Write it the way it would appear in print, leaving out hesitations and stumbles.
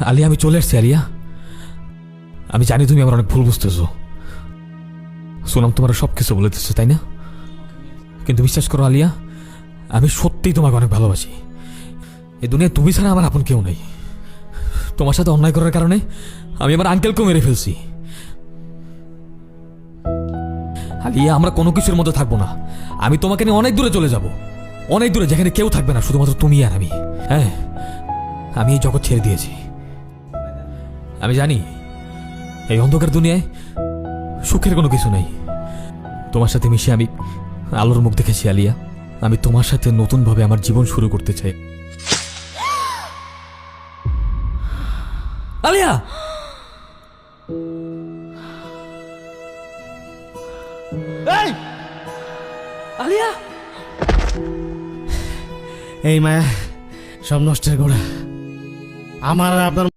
আলিয়া, আমি চলে এসছি। আলিয়া, আমি জানি তুমি আমার অনেক ভুল বুঝতেছো। সোনাম তোমার সব কিছু বলে দিচ্ছে, তাই না? কিন্তু বিশ্বাস করো আলিয়া, আমি সত্যিই তোমাকে অনেক ভালোবাসি। এই দুনিয়ায় তুমি ছাড়া আমার আপন কেউ নেই। তোমার সাথে অন্যায় করার কারণে আমি আমার আঙ্কেলকেও মেরে ফেলছি। আলিয়া, আমরা কোনো কিছুর মধ্যে থাকবো না। আমি তোমাকে নিয়ে অনেক দূরে চলে যাব, অনেক দূরে, যেখানে কেউ থাকবে না, শুধুমাত্র তুমি আর আমি। হ্যাঁ, আমি এই জগৎ ছেড়ে দিয়েছি। আমি জানি এই অন্ধকার দুনিয়ায় সুখের কোনো কিছু নেই। তোমার সাথে মিশে আমি আলোর মুখ দেখেছি আলিয়া। আমি তোমার সাথে নতুনভাবে আমার জীবন শুরু করতে চাই। আলিয়া, আলিয়া, এই মায়া সব নষ্টের গোড়া। আমার আর আপনার